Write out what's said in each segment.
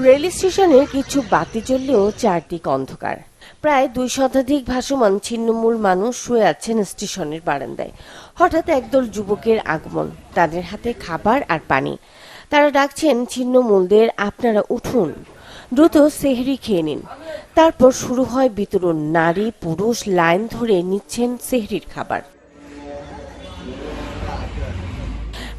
Rail স্টেশনের কিছু বাতি জ্বললেও চারদিক অন্ধকার। প্রায় 2 শতাধিক ভাসমান ছিন্নমূল মানুষ শুয়ে আছেন স্টেশনের বারান্দায়। হঠাৎ একদল যুবকের আগমন, তাদের হাতে খাবার আর পানি। তারা ডাকছেন ছিন্নমূলদের, আপনারা উঠুন, দ্রুত সেহরি খেয়ে নিন। তারপর শুরু হয় বিতরণ। নারী পুরুষ লাইন ধরে নিচ্ছেন সেহরির খাবার।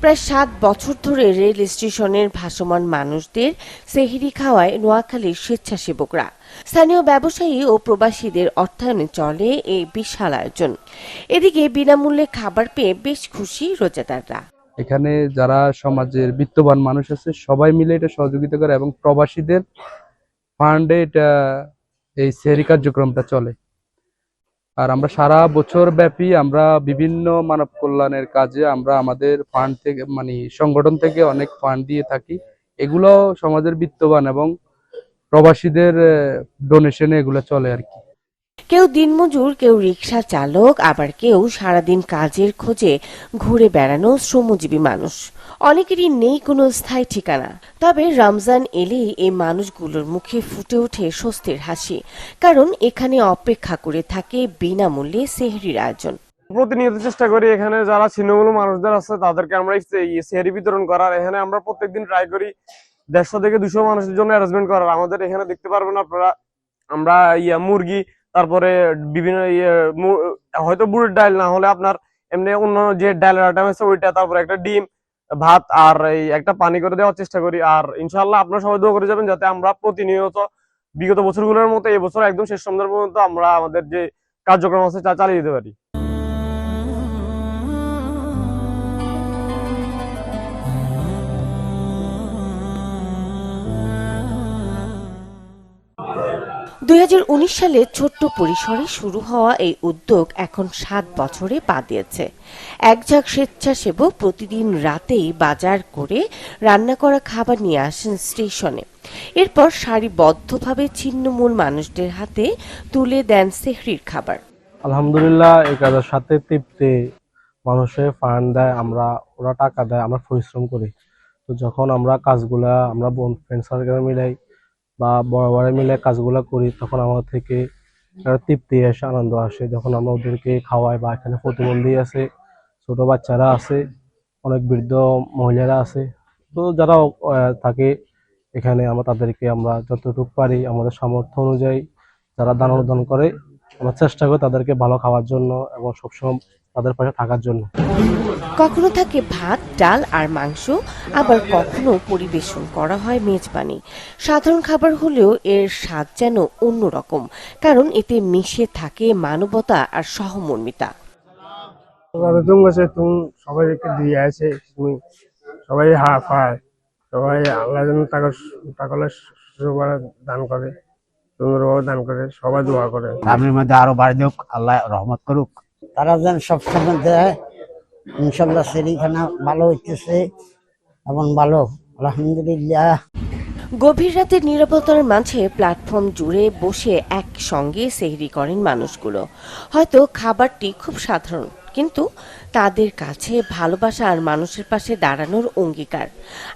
প্রায় 7 বছর ধরে রেল স্টেশনের ভাসমান মানুষদের সেহরি খাওয়ায় নোয়াখালীর স্বেচ্ছাসেবকরা। স্থানীয় ব্যবসায়ী ও প্রবাসীদের অর্থায়নে চলে এই বিশাল আয়োজন। এদিকে বিনামূল্যে খাবার পেয়ে বেশ খুশি রোজাদাররা। এখানে যারা সমাজের বিত্তবান মানুষ আছে সবাই মিলে এটা সহযোগিতা করে এবং প্রবাসীদের ফান্ডে এটা এই সেহরি কার্যক্রমটা চলে। আর আমরা সারা বছর ব্যাপী আমরা বিভিন্ন মানব কল্যাণের কাজে আমরা আমাদের ফান্ড থেকে সংগঠন থেকে অনেক ফান্ড দিয়ে থাকি। এগুলো সমাজের বিত্তবান এবং প্রবাসীদের ডোনেশনে এগুলো চলে আর কি। কেউ দিনমজুর, কেউ রিকশা চালক, আবার কেউ সারাদিন কাজের খোঁজে ঘুরে বেড়ানো শ্রমজীবী মানুষ। অনেকেরই নেই কোনো স্থায়ী ঠিকানা। তবে রমজান এলেই এই মানুষগুলোর মুখে ফুটে ওঠে স্বস্তির হাসি, কারণ এখানে অপেক্ষা করে থাকে বিনামূল্যে সেহরির আয়োজন। প্রতিনিয়ত চেষ্টা করি এখানে যারা ছিন্নমূল মানুষদের আছে তাদেরকে আমরা সেহরি বিতরণ করার। এখানে আমরা প্রত্যেকদিন ট্রাই করি 150 থেকে 200 মানুষের জন্য অ্যারেঞ্জমেন্ট করার। আমাদের এখানে দেখতে পারবেন আপনারা, আমরা মুরগি, তারপরে বিভিন্ন হয়তো বুটের ডাল না হলে আপনার এমনি অন্য যে ডালের আইটেম আছে ওইটা, তারপরে একটা ডিম, ভাত আর এই একটা পানি করে দেওয়ার চেষ্টা করি। আর ইনশাআল্লাহ আপনারা সবাই দোয়া করে যাবেন যাতে আমরা প্রতিনিয়ত বিগত বছরগুলোর মতো এই বছর একদম শেষ সন্ধ্যার পর্যন্ত আমরা আমাদের যে কার্যক্রম আছে তা চালিয়ে যেতে পারি। 2019 সালে ছোট্ট পরিসরে শুরু হওয়া এই উদ্যোগ এখন 7 বছরে পা দিয়েছে। একঝাঁক স্বেচ্ছাসেবক প্রতিদিন রাতেই বাজার করে রান্না করা খাবার নিয়ে আসেন স্টেশনে। এরপর সারিবদ্ধভাবে ছিন্নমূল মানুষদের হাতে তুলে দেন সেহরির খাবার। আলহামদুলিল্লাহ, এই কাজের সাথে তৃপ্তি মানুষের ফান্ড দেয়, ওরা টাকা দেয়, আমরা পরিশ্রম করি। তো যখন আমরা কাজগুলা আমরা ফ্রেন্ড সার্কেল মিলাই বা বড় বড় মিলে কাজগুলো করি তখন আমাদের থেকে একটা তৃপ্তি আসে, আনন্দ আসে যখন আমরা ওদেরকে খাওয়াই। বা এখানে প্রতিবন্ধী আছে, ছোট বাচ্চারা আছে, অনেক বৃদ্ধ মহিলারা আছে। তো যারা থাকে এখানে আমরা তাদেরকে আমরা যতটুকু পারি আমাদের সামর্থ্য অনুযায়ী যারা দান অনুদান করে আমরা চেষ্টা করি তাদেরকে ভালো খাওয়ার জন্য এবং সবসময় তাদের পাশে থাকার জন্য। কখনো থাকে ভাত, ডাল আর মাংস, আবার কখনো পরিবেশন করা হয় মেজবানি। সাধারণ খাবার হলেও এর স্বাদ যেন অন্যরকম, কারণ এতে মিশে থাকে মানবতা আর সহমর্মিতা। সবাইকে দিয়ে আছে, সবাই পায়, সবাই আল্লাহ যেন টাকা দান করে, সুন্দরভাবে দান করে, সবাই দোয়া করে সামনের মধ্যে আরো বাড়ি হোক, আল্লাহ রহমত করুক। তারা যেন সবসময় দেয়। ইনশাল্লাহ সেরিখানা ভালো হইতেছে এবং ভালো, আলহামদুলিল্লাহ। গভীর রাতের নিরাপত্তার মাঝে প্ল্যাটফর্ম জুড়ে বসে একসঙ্গে সেহরি করেন মানুষগুলো। হয়তো খাবারটি খুব সাধারণ, কিন্তু তাদের কাছে ভালোবাসা আর মানুষের পাশে দাঁড়ানোর অঙ্গীকার।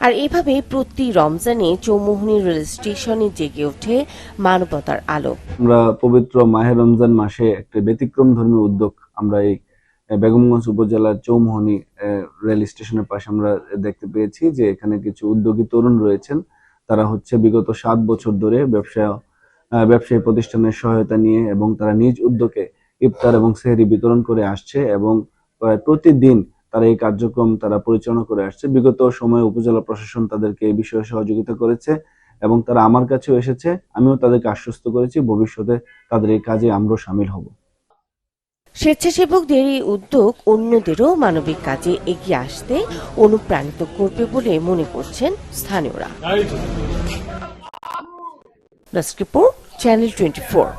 আর এভাবে প্রতি রমজানে চৌমুহনী রেল স্টেশনে জেগে ওঠে মানবতার আলো। আমরা পবিত্র মাহে রমজান মাসে একটা ব্যতিক্রম ধর্মী উদ্যোগ আমরা এই বেগমগঞ্জ উপজেলার চৌমুহনী রেল স্টেশনের পাশে আমরা দেখতে পেয়েছি যে এখানে কিছু উদ্যোগী তরুণ রয়েছেন। তারা হচ্ছে বিগত 7 বছর ধরে ব্যবসায়ী প্রতিষ্ঠানের সহায়তা নিয়ে এবং তারা নিজ উদ্যোগে ইফতার এবং সেহরি বিতরণ করে আসছে এবং প্রতিদিন তারা এই কার্যক্রম তারা পরিচালনা করে আসছে। বিগত সময়ে উপজেলা প্রশাসন তাদেরকে এই বিষয়ে সহযোগিতা করেছে এবং তারা আমার কাছেও এসেছে। আমিও তাদেরকে আশ্বস্ত করেছি ভবিষ্যতে তাদের এই কাজে আমরাও শামিল হব। স্বেচ্ছাসেবকদের এই উদ্যোগ অন্যদেরও মানবিক কাজে এগিয়ে আসতে অনুপ্রাণিত করবে বলে মনে করছেন স্থানীয়রা। Report, channel 24।